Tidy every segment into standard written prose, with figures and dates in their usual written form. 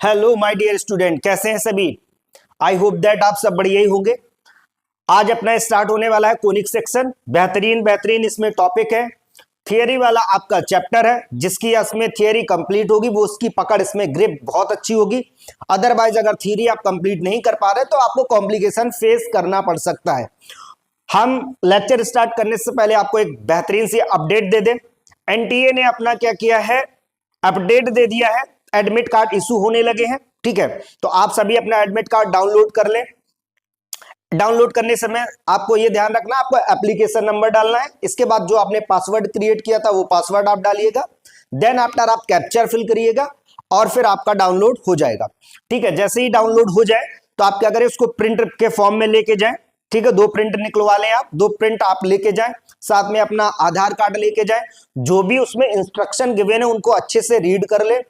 Hello my dear student, कैसे हैं सभी। आई होप दैट आप सब बढ़िया ही होंगे। आज अपना स्टार्ट होने वाला है कोनिक सेक्शन। बेहतरीन बेहतरीन इसमें टॉपिक है। थियरी वाला आपका चैप्टर है, जिसकी इसमें थियरी कंप्लीट होगी वो उसकी पकड़ इसमें ग्रिप बहुत अच्छी होगी। अदरवाइज अगर थियरी आप कंप्लीट नहीं कर पा रहे तो आपको कॉम्प्लिकेशन फेस करना पड़ सकता है। हम लेक्चर स्टार्ट करने से पहले आपको एक बेहतरीन सी अपडेट दे दें। एनटीए ने अपना क्या किया है, अपडेट दे दिया है। एडमिट कार्ड इशू होने लगे हैं, ठीक है। तो आप सभी अपना एडमिट कार्ड डाउनलोड कर लें। डाउनलोड करने समय आपको यह ध्यान रखना, आपको एप्लीकेशन नंबर डालना है। इसके बाद जो आपने पासवर्ड क्रिएट किया था वो पासवर्ड आप डालिएगा। देन आफ्टर आप कैप्चर फिल करिएगा और फिर आपका डाउनलोड हो जाएगा, ठीक है। जैसे ही डाउनलोड हो जाए तो आप क्या करें, उसको प्रिंट के फॉर्म में लेके जाएं, ठीक है। 2 प्रिंट निकलवा लें आप, 2 प्रिंट आप लेके जाएं, साथ में अपना आधार कार्ड लेके जाएं। जो भी उसमें इंस्ट्रक्शन गिवन है उनको अच्छे से रीड कर लें।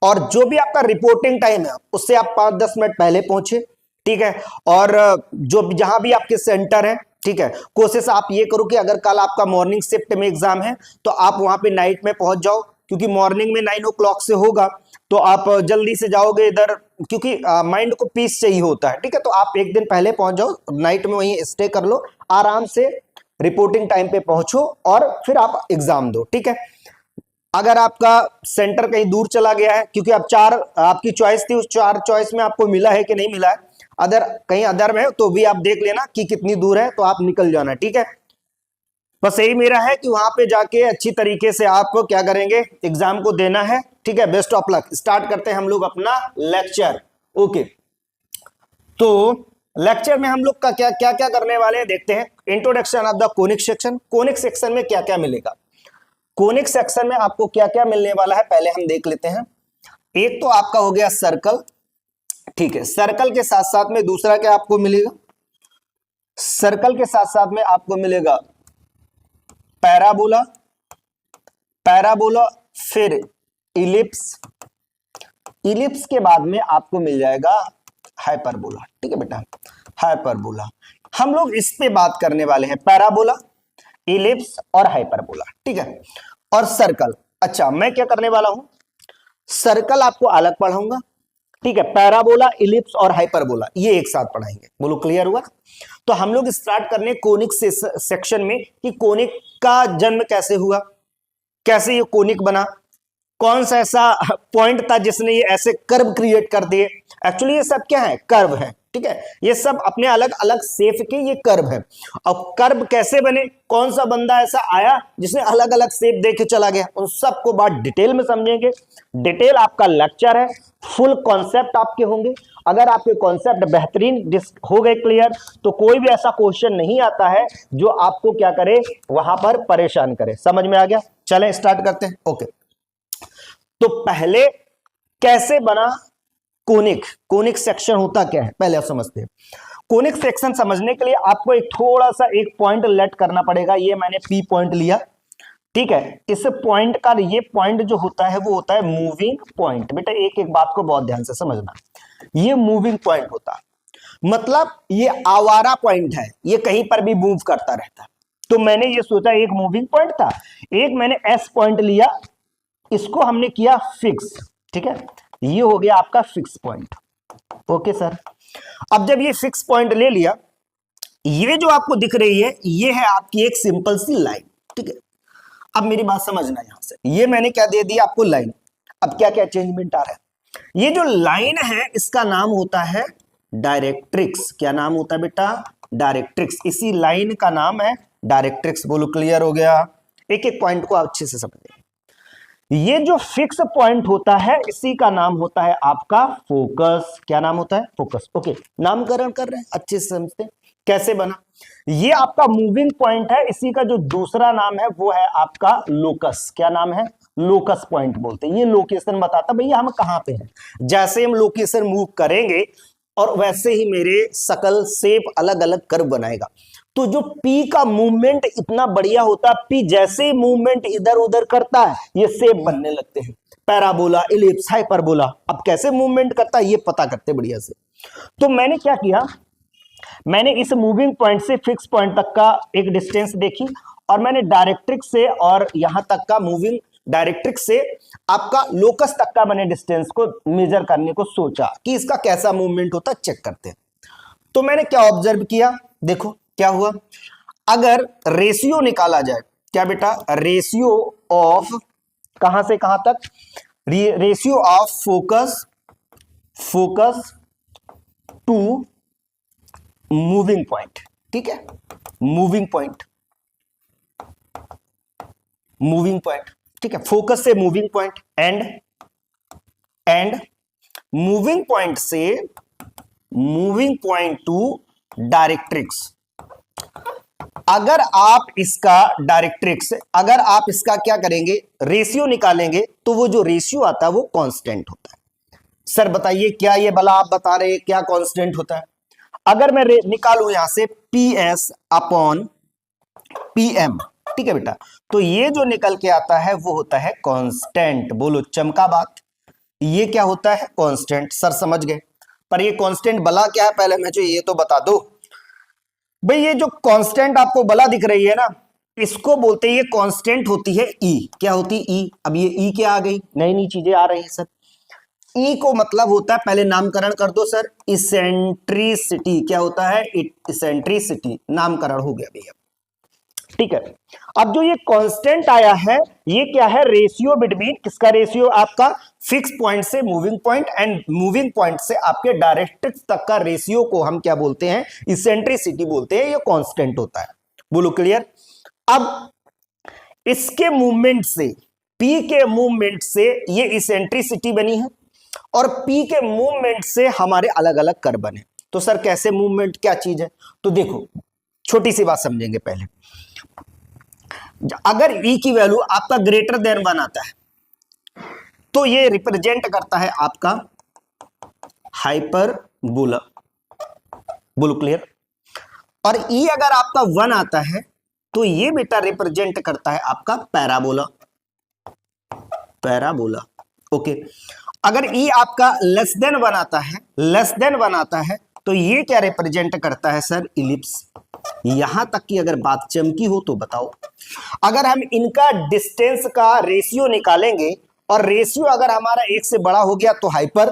और जो भी आपका रिपोर्टिंग टाइम है उससे आप 5-10 मिनट पहले पहुंचे, ठीक है। और जो जहां भी आपके सेंटर है, ठीक है, कोशिश आप ये करो कि अगर कल आपका मॉर्निंग शिफ्ट में एग्जाम है तो आप वहां पे नाइट में पहुंच जाओ, क्योंकि मॉर्निंग में 9 o'clock से होगा तो आप जल्दी से जाओगे इधर, क्योंकि माइंड को पीस चाहिए होता है, ठीक है। तो आप एक दिन पहले पहुंच जाओ, नाइट में वहीं स्टे कर लो, आराम से रिपोर्टिंग टाइम पे पहुंचो और फिर आप एग्जाम दो, ठीक है। अगर आपका सेंटर कहीं दूर चला गया है, क्योंकि आप 4 आपकी चॉइस थी, उस 4 चॉइस में आपको मिला है कि नहीं मिला है, अदर कहीं अदर में तो भी आप देख लेना कि कितनी दूर है, तो आप निकल जाना, ठीक है। बस यही मेरा है कि वहां पे जाके अच्छी तरीके से आप क्या करेंगे, एग्जाम को देना है, ठीक है। Best of luck. स्टार्ट करते हैं हम लोग अपना लेक्चर। ओके, तो लेक्चर में हम लोग का क्या क्या क्या करने वाले हैं देखते हैं। Introduction of the conic section. Conic section में क्या क्या मिलेगा, कोनिक सेक्शन में आपको क्या क्या मिलने वाला है पहले हम देख लेते हैं। एक तो आपका हो गया सर्कल, ठीक है। सर्कल के साथ साथ में दूसरा क्या आपको मिलेगा, सर्कल के साथ साथ में आपको मिलेगा पैराबोला, पैराबोला, फिर इलिप्स, इलिप्स के बाद में आपको मिल जाएगा हाइपरबोला, ठीक है बेटा, हाइपरबोला। हम लोग इस पे बात करने वाले हैं, पैराबोला, इलिप्स और हाइपरबोला, ठीक है। और सर्कल, अच्छा मैं क्या करने वाला हूं, सर्कल आपको अलग पढ़ाऊंगा, ठीक है। पैराबोला, इलिप्स और हाइपरबोला ये एक साथ पढ़ाएंगे। बोलो क्लियर हुआ। तो हम लोग स्टार्ट करने कोनिक से सेक्शन में कि कोनिक का जन्म कैसे हुआ, कैसे ये कोनिक बना, कौन सा ऐसा पॉइंट था जिसने ये ऐसे कर्व क्रिएट कर दिए। एक्चुअली ये सब क्या है, कर्व है, ठीक है। ये सब अपने अलग अलग शेप के ये कर्व है। और कर्व कैसे बने, कौन सा बंदा ऐसा आया जिसने अलग अलग शेप दे के चला गया, उन सबको बात डिटेल में समझेंगे। डिटेल आपका लेक्चर है, फुल कॉन्सेप्ट आपके होंगे। अगर आपके कॉन्सेप्ट बेहतरीन हो गए क्लियर, तो कोई भी ऐसा क्वेश्चन नहीं आता है जो आपको क्या करे, वहां पर परेशान करे। समझ में आ गया। चलें स्टार्ट करते हैं। ओके, तो पहले कैसे बना कोनिक, कोनिक सेक्शन होता क्या है पहले आप समझते हैं। कोनिक सेक्शन समझने के लिए आपको एक थोड़ा सा एक पॉइंट लेट करना पड़ेगा। ये मैंने पी पॉइंट लिया, ठीक है। इस पॉइंट का ये पॉइंट जो होता है वो होता है मूविंग पॉइंट। बेटा एक एक बात को बहुत ध्यान से समझना, ये मूविंग पॉइंट होता है, मतलब ये आवारा पॉइंट है, ये कहीं पर भी मूव करता रहता है। तो मैंने ये सोचा एक मूविंग पॉइंट था, एक मैंने एस पॉइंट लिया, इसको हमने किया फिक्स, ठीक है। ये हो गया आपका फिक्स पॉइंट। ओके सर, अब जब ये फिक्स पॉइंट ले लिया, ये जो आपको दिख रही है ये है आपकी एक सिंपल सी लाइन, ठीक है। अब मेरी बात समझना, यहां से ये मैंने क्या दे दिया आपको, लाइन। अब क्या क्या चेंजमेंट आ रहा है, ये जो लाइन है इसका नाम होता है डायरेक्ट्रिक्स। क्या नाम होता है बेटा, डायरेक्ट्रिक्स। इसी लाइन का नाम है डायरेक्ट्रिक्स। बोलो क्लियर हो गया। एक एक पॉइंट को आप अच्छे से समझिए। ये जो फिक्स पॉइंट होता है इसी का नाम होता है आपका फोकस। क्या नाम होता है, फोकस। ओके, नामकरण कर रहे हैं, अच्छे से समझते हैं कैसे बना। ये आपका मूविंग पॉइंट है, इसी का जो दूसरा नाम है वो है आपका लोकस। क्या नाम है, लोकस पॉइंट बोलते हैं। ये लोकेशन बताता भैया हम कहां पे हैं। जैसे हम लोकेशन मूव करेंगे और वैसे ही मेरे सकल शेप अलग अलग कर्व बनाएगा। तो जो पी का मूवमेंट इतना बढ़िया होता है, पी जैसे ही मूवमेंट इधर उधर करता है ये शेप बनने लगते हैं, पैराबोला, इलिप्स, हाइपरबोला। अब कैसे मूवमेंट करता है ये पता करते बढ़िया से। तो मैंने क्या किया, मैंने इस मूविंग पॉइंट से फिक्स पॉइंट तक का एक डिस्टेंस देखी और मैंने डायरेक्ट्रिक्स से और यहां तक का मूविंग डायरेक्ट्रिक्स से आपका लोकस तक का मैंने डिस्टेंस को मेजर करने को सोचा कि इसका कैसा मूवमेंट होता है, चेक करते हैं। तो मैंने क्या ऑब्जर्व किया, देखो क्या हुआ। अगर रेशियो निकाला जाए, क्या बेटा, रेशियो ऑफ कहां से कहां तक, ratio of focus to moving point, ठीक है, मूविंग पॉइंट, ठीक है, फोकस से moving point and moving point to directrix. अगर आप इसका क्या करेंगे, रेशियो निकालेंगे, तो वो जो रेशियो आता है वो कांस्टेंट होता है। सर बताइए क्या ये वाला आप बता रहे हैं क्या कांस्टेंट होता है? अगर मैं निकालूं यहां से PS अपॉन PM, ठीक है बेटा, तो ये जो निकल के आता है वो होता है कांस्टेंट। बोलो चमका बात, ये क्या होता है, कांस्टेंट। सर समझ गए, पर ये कांस्टेंट बला क्या है, पहले मुझे ये तो बता दो भाई। ये जो कांस्टेंट आपको बला दिख रही है ना, इसको बोलते हैं, ये कांस्टेंट होती है ई। क्या होती है ई? अब ये ई क्या आ गई, नई नई चीजें आ रही है सर। ई को मतलब होता है, पहले नामकरण कर दो सर, इसेंट्रिसिटी। क्या होता है, इसेंट्रिसिटी, नामकरण हो गया भैया, ठीक है। अब जो ये कांस्टेंट आया है, ये क्या है, रेशियो बिटवीन, किसका रेशियो, आपका फिक्स पॉइंट से moving point and moving point से आपके डायरेक्ट्रिक्स तक का रेशियो को हम क्या बोलते हैं, इसेंट्रिसिटी बोलते हैं। ये कांस्टेंट होता है। बोलो क्लियर। अब इसके मूवमेंट से, पी के मूवमेंट से ये इसेंट्रिसिटी बनी है, और पी के मूवमेंट से हमारे अलग अलग कर्व बने। तो सर कैसे मूवमेंट, क्या चीज है, तो देखो छोटी सी बात समझेंगे पहले। अगर ई की वैल्यू आपका ग्रेटर देन 1 आता है, तो ये रिप्रेजेंट करता है आपका हाइपरबोला। बोलो क्लियर। और ई अगर आपका 1 आता है, तो ये बेटा रिप्रेजेंट करता है आपका पैराबोला। ओके। अगर ई आपका लेस देन 1 आता है, तो ये क्या रिप्रेजेंट करता है सर, इलिप्स। यहां तक की अगर बात चमकी हो तो बताओ। अगर हम इनका डिस्टेंस का रेशियो निकालेंगे, और रेशियो अगर हमारा 1 से बड़ा हो गया तो हाइपर,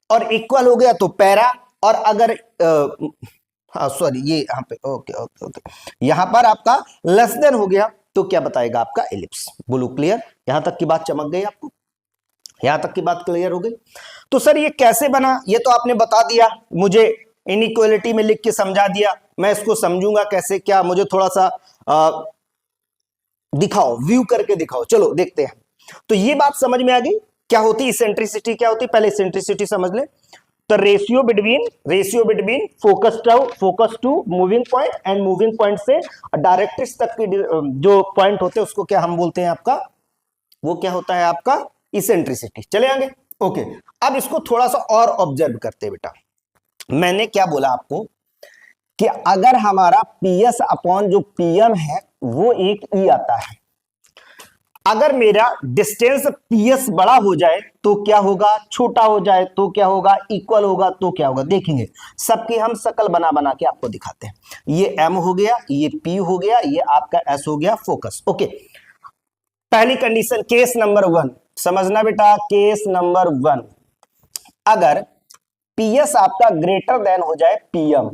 और इक्वल हो गया तो पैरा, और अगर सॉरी ये यहाँ पे ओके, यहां पर आपका लेस देन हो गया तो क्या बताएगा, आपका एलिप्स। बोलो क्लियर। यहां तक की बात चमक गई आपको, यहां तक की बात क्लियर हो गई। तो सर ये कैसे बना, ये तो आपने बता दिया मुझे, इनइक्वालिटी में लिख के समझा दिया। मैं इसको समझूंगा कैसे, क्या मुझे थोड़ा सा दिखाओ, व्यू करके दिखाओ। चलो देखते हैं। तो ये बात समझ में आ गई क्या होती इसेंट्रिसिटी, क्या होती, पहले इसेंट्रिसिटी समझ ले। तो ratio between focus to moving point and moving point से डायरेक्ट्रिक्स तक की जो पॉइंट होते हैं उसको क्या हम बोलते हैं, आपका वो क्या होता है, आपका इसेंट्रिसिटी। चले आगे। ओके, अब इसको थोड़ा सा और ऑब्जर्व करते हैं बेटा। मैंने क्या बोला आपको कि अगर हमारा PS अपॉन जो PM है वो एक ई आता है, अगर मेरा डिस्टेंस PS बड़ा हो जाए तो क्या होगा, छोटा हो जाए तो क्या होगा, इक्वल होगा तो क्या होगा, देखेंगे। सबकी हम शकल बना बना के आपको दिखाते हैं। ये M हो गया, ये P हो गया, ये आपका S हो गया, फोकस। ओके, पहली कंडीशन, केस नंबर 1 समझना बेटा, केस नंबर 1, अगर PS आपका ग्रेटर देन हो जाए PM,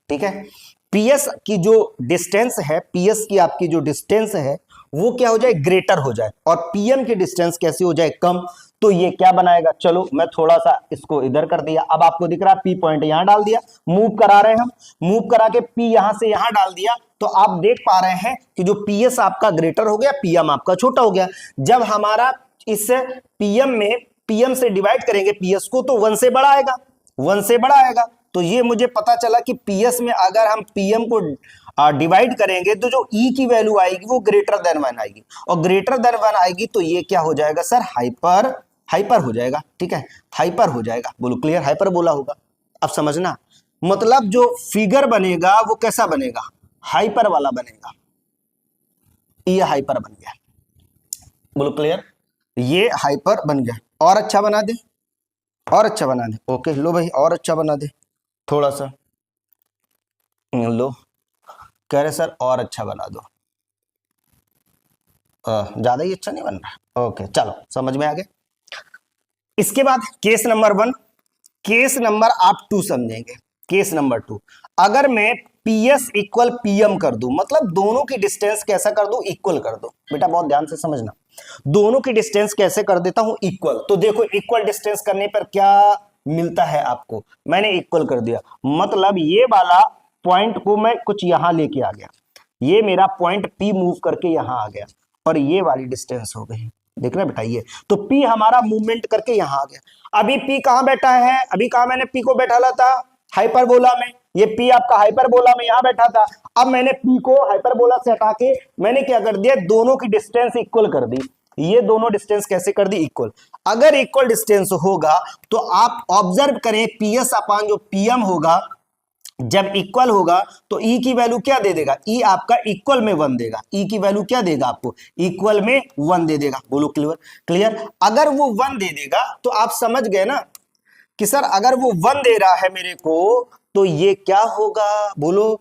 ठीक है, PS की जो डिस्टेंस है, PS की आपकी जो डिस्टेंस है वो क्या हो जाए, ग्रेटर हो जाए, और PM की डिस्टेंस कैसी हो जाए, कम, तो ये क्या बनाएगा। चलो मैं थोड़ा सा इसको इधर कर दिया, अब आपको दिख रहा है P पॉइंट यहां डाल दिया, मूव करा रहे हैं हम, मूव करा के P यहां से यहां डाल दिया, तो आप देख पा रहे हैं कि जो PS आपका ग्रेटर हो गया, PM आपका छोटा हो गया। जब हमारा इस PM से डिवाइड करेंगे PS को, तो 1 से बड़ा आएगा, 1 से बड़ा आएगा। तो ये मुझे पता चला कि PS में अगर हम PM को डिवाइड करेंगे तो जो E की वैल्यू आएगी वो ग्रेटर देन 1 आएगी, और ग्रेटर देन 1 आएगी तो ये क्या हो जाएगा सर, हाइपर हो जाएगा, ठीक है, हाइपर हो जाएगा। बोलो क्लियर, हाइपर बोला होगा। अब समझना, मतलब जो फिगर बनेगा वो कैसा बनेगा, हाइपर वाला बनेगा। ये हाइपर बन गया, बोलो क्लियर, ये हाइपर बन गया। और अच्छा बना दे, और अच्छा बना दे। ओके लो भाई, और अच्छा बना दे थोड़ा सा, लो कह रहे सर और अच्छा बना दो। ज्यादा ही अच्छा नहीं बन रहा। ओके चलो समझ में आ गया। इसके बाद केस नंबर 1, केस नंबर आप 2 समझेंगे। केस नंबर 2, अगर मैं पीएस इक्वल पीएम कर दूं, मतलब दोनों की डिस्टेंस कैसा कर दूं, इक्वल कर दूं। बेटा बहुत ध्यान से समझना, दोनों की डिस्टेंस कैसे कर देता हूं, इक्वल। तो देखो इक्वल डिस्टेंस करने पर क्या मिलता है आपको, मैंने इक्वल कर दिया, मतलब ये वाला पॉइंट को मैं कुछ यहां लेके आ गया, ये मेरा पॉइंट पी मूव करके यहां आ गया और ये वाली डिस्टेंस हो गई। देख रहे बेटा, ये तो पी हमारा मूवमेंट करके यहां आ गया। अभी पी कहां बैठा है, अभी कहां मैंने पी को बैठाला था, हाइपरबोला में। ये पी आपका हाइपरबोला में यहां बैठा था। अब मैंने पी को हाइपरबोला से हटा के मैंने क्या कर दिया, दोनों की डिस्टेंस इक्वल कर दी। ये दोनों डिस्टेंस कैसे कर दी, इक्वल। अगर इक्वल डिस्टेंस होगा तो आप ऑब्जर्व करें, पीएस अपान जो पीएम होगा, जब इक्वल होगा तो ई की वैल्यू क्या दे देगा, ई आपका इक्वल में 1 देगा। ई की वैल्यू क्या देगा आपको, इक्वल में 1 दे देगा। बोलो क्लियर, क्लियर। अगर वो 1 दे देगा तो आप समझ गए ना कि सर अगर वो 1 दे रहा है मेरे को तो ये क्या होगा, बोलो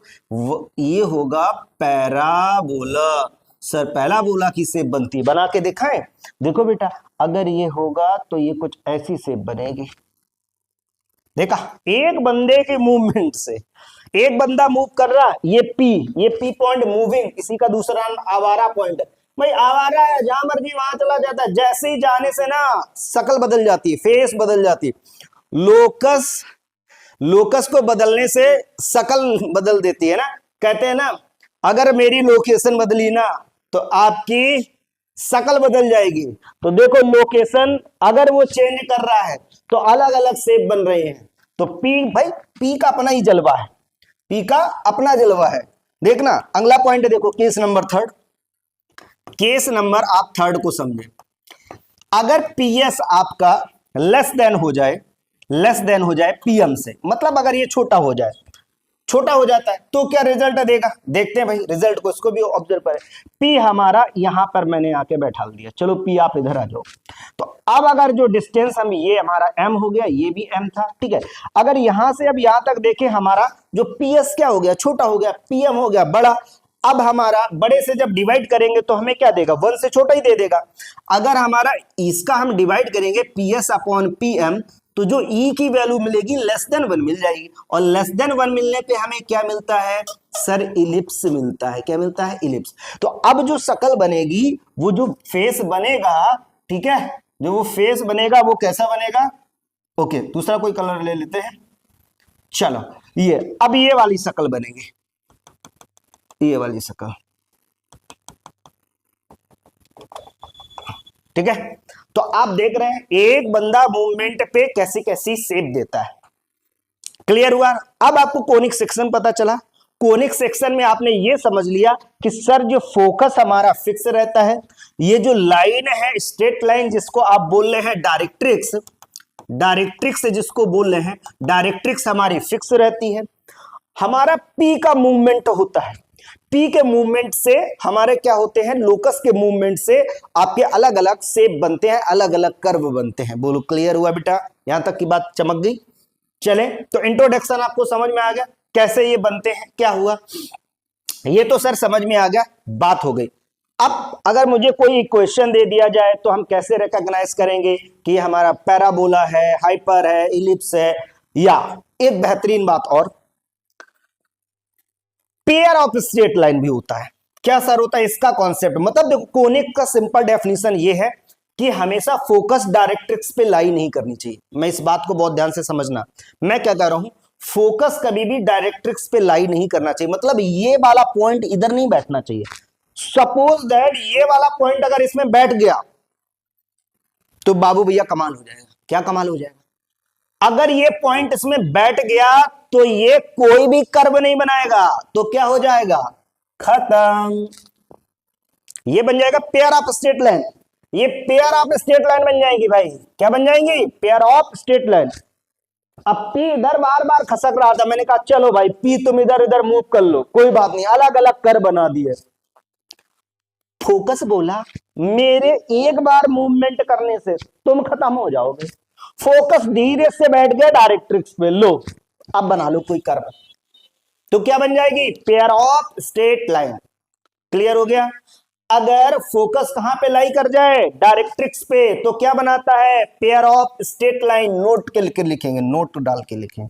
ये होगा पैराबोला। सर पैराबोला की शेप बनती है, बना के दिखाएं। देखो बेटा, अगर ये होगा तो ये कुछ ऐसी शेप बनेगी। देखा, एक बंदे के मूवमेंट से, एक बंदा मूव कर रहा, ये पी पॉइंट मूविंग, इसी का दूसरा नाम आवारा पॉइंट। भाई आवारा है, जहां मर्जी वहां चला जाता है, जैसे ही जाने से ना शक्ल बदल जाती है, फेस बदल जाती है। लोकस को बदलने से शक्ल बदल देती है ना। कहते हैं ना, अगर मेरी लोकेशन बदली ना तो आपकी शक्ल बदल जाएगी। तो देखो लोकेशन अगर वो चेंज कर रहा है तो अलग अलग शेप बन रहे हैं। तो पी, भाई पी का अपना ही जलवा है, पी का अपना जलवा है। देखना अगला पॉइंट देखो, केस नंबर 3। केस नंबर आप 3 को समझे। अगर पीएस आपका लेस देन हो जाए पीएम से, मतलब अगर ये छोटा हो जाता है तो क्या रिजल्ट देगा, देखते हैं भाई रिजल्ट को, इसको भी ऑब्जर्व करें। पी हमारा यहां पर मैंने आके बैठा दिया, चलो पी आप इधर आ जाओ। तो अब अगर जो डिस्टेंस हम, ये हमारा एम हो गया, ये भी एम था, ठीक है। अगर यहां से अब यहां तक देखें, हमारा जो पीएस क्या हो गया, छोटा हो गया, पीएम हो गया बड़ा। अब हमारा बड़े से जब डिवाइड करेंगे तो हमें क्या देगा, 1 से छोटा ही दे देगा। अगर हमारा इसका हम डिवाइड करेंगे पीएस अपॉन पीएम, तो जो ई की वैल्यू मिलेगी लेस देन 1 मिल जाएगी, और लेस देन 1 मिलने पे हमें क्या मिलता है सर, इलिप्स मिलता है। क्या मिलता है, इलिप्स। तो अब जो शक्ल बनेगी, वो जो फेस बनेगा, ठीक है, जो वो फेस बनेगा वो कैसा बनेगा। ओके, दूसरा कोई कलर ले लेते हैं, चलो ये, अब ये वाली शक्ल बनेगी, ये वाली शक्ल, ठीक है। तो आप देख रहे हैं एक बंदा मूवमेंट पे कैसी कैसी शेप देता है। क्लियर हुआ। अब आपको कोनिक सेक्शन पता चला। कोनिक सेक्शन में आपने ये समझ लिया कि सर जो फोकस हमारा फिक्स रहता है, ये जो लाइन है स्ट्रेट लाइन जिसको आप बोल रहे हैं डायरेक्ट्रिक्स, डायरेक्ट्रिक्स जिसको बोल रहे हैं, डायरेक्ट्रिक्स हमारी फिक्स रहती है। हमारा पी का मूवमेंट होता है, पी के मूवमेंट से हमारे क्या होते हैं, लोकस के मूवमेंट से आपके अलग अलग शेप बनते हैं, अलग अलग कर्व बनते हैं। बोलो क्लियर हुआ बेटा, यहां तक की बात चमक गई। चले, तो इंट्रोडक्शन आपको समझ में आ गया कैसे ये बनते हैं, क्या हुआ, ये तो सर समझ में आ गया, बात हो गई। अब अगर मुझे कोई इक्वेशन दे दिया जाए तो हम कैसे रिकॉग्नाइज करेंगे कि ये हमारा पैराबोला है, हाइपर है, इलिप्स है। या एक बेहतरीन बात और, पेयर ऑफ स्ट्रेट लाइन भी होता है। क्या सर होता है इसका कॉन्सेप्ट, मतलब देखो कोनिक का सिंपल डेफिनेशन ये है कि हमेशा फोकस डायरेक्ट्रिक्स पे लाई नहीं करनी चाहिए। मैं इस बात को बहुत ध्यान से समझना, मैं क्या कह रहा हूं, फोकस कभी भी डायरेक्ट्रिक्स पे लाई नहीं करना चाहिए, मतलब ये वाला पॉइंट इधर नहीं बैठना चाहिए। सपोज दैट ये वाला पॉइंट अगर इसमें बैठ गया तो बाबू भैया कमाल हो जाएगा। क्या कमाल हो जाएगा, अगर ये पॉइंट इसमें बैठ गया तो ये कोई भी कर्व नहीं बनाएगा, तो क्या हो जाएगा, खत्म। ये बन जाएगा पेयर ऑफ स्ट्रेट लाइन, ये पेयर ऑफ स्ट्रेट लाइन बन जाएगी भाई। क्या बन जाएंगी, पेयर ऑफ स्ट्रेट लाइन। अब पी इधर बार बार खसक रहा था, मैंने कहा चलो भाई पी तुम इधर इधर मूव कर लो, कोई बात नहीं, अलग अलग कर्व बना दिए। फोकस बोला मेरे एक बार मूवमेंट करने से तुम खत्म हो जाओगे। फोकस धीरे से बैठ गया डायरेक्ट्रिक्स पे, लो अब बना लो कोई कर्व, तो क्या बन जाएगी, pair of straight line. Clear हो गया। अगर फोकस कहां पे लाई कर जाए, डायरेक्ट्रिक्स पे, तो क्या बनाता है, pair of straight line. Note के लिखेंगे, नोट डाल के लिखेंगे।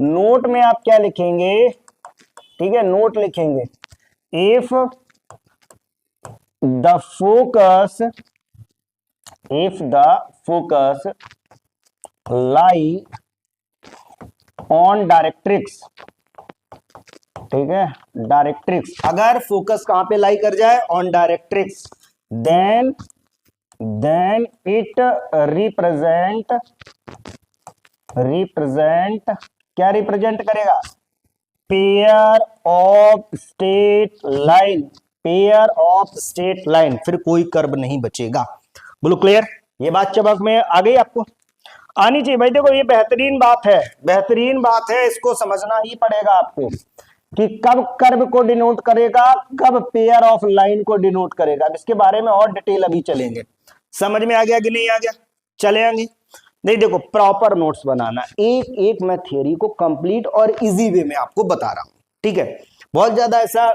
नोट में आप क्या लिखेंगे, ठीक है, नोट लिखेंगे, if the focus lie on directrix, ठीक है, डायरेक्ट्रिक्स, अगर फोकस कहां पे लाई कर जाए, on directrix, then it represent क्या रिप्रेजेंट करेगा, पेयर ऑफ स्ट्रेट लाइन, फिर कोई कर्व नहीं बचेगा। बोलो क्लियर, ये बात चबक में आ गई, आपको आनी चाहिए भाई। देखो ये बेहतरीन बात है, इसको समझना ही पड़ेगा आपको कि कब कर्व को डिनोट करेगा, कब पेयर ऑफ लाइन को डिनोट करेगा। इसके बारे में और डिटेल अभी चलेंगे। समझ में आ गया कि नहीं आ गया, चले आगे। नहीं देखो, प्रॉपर नोट्स बनाना, एक एक मैं थियरी को कंप्लीट और इजी वे में आपको बता रहा हूं, ठीक है, बहुत ज्यादा ऐसा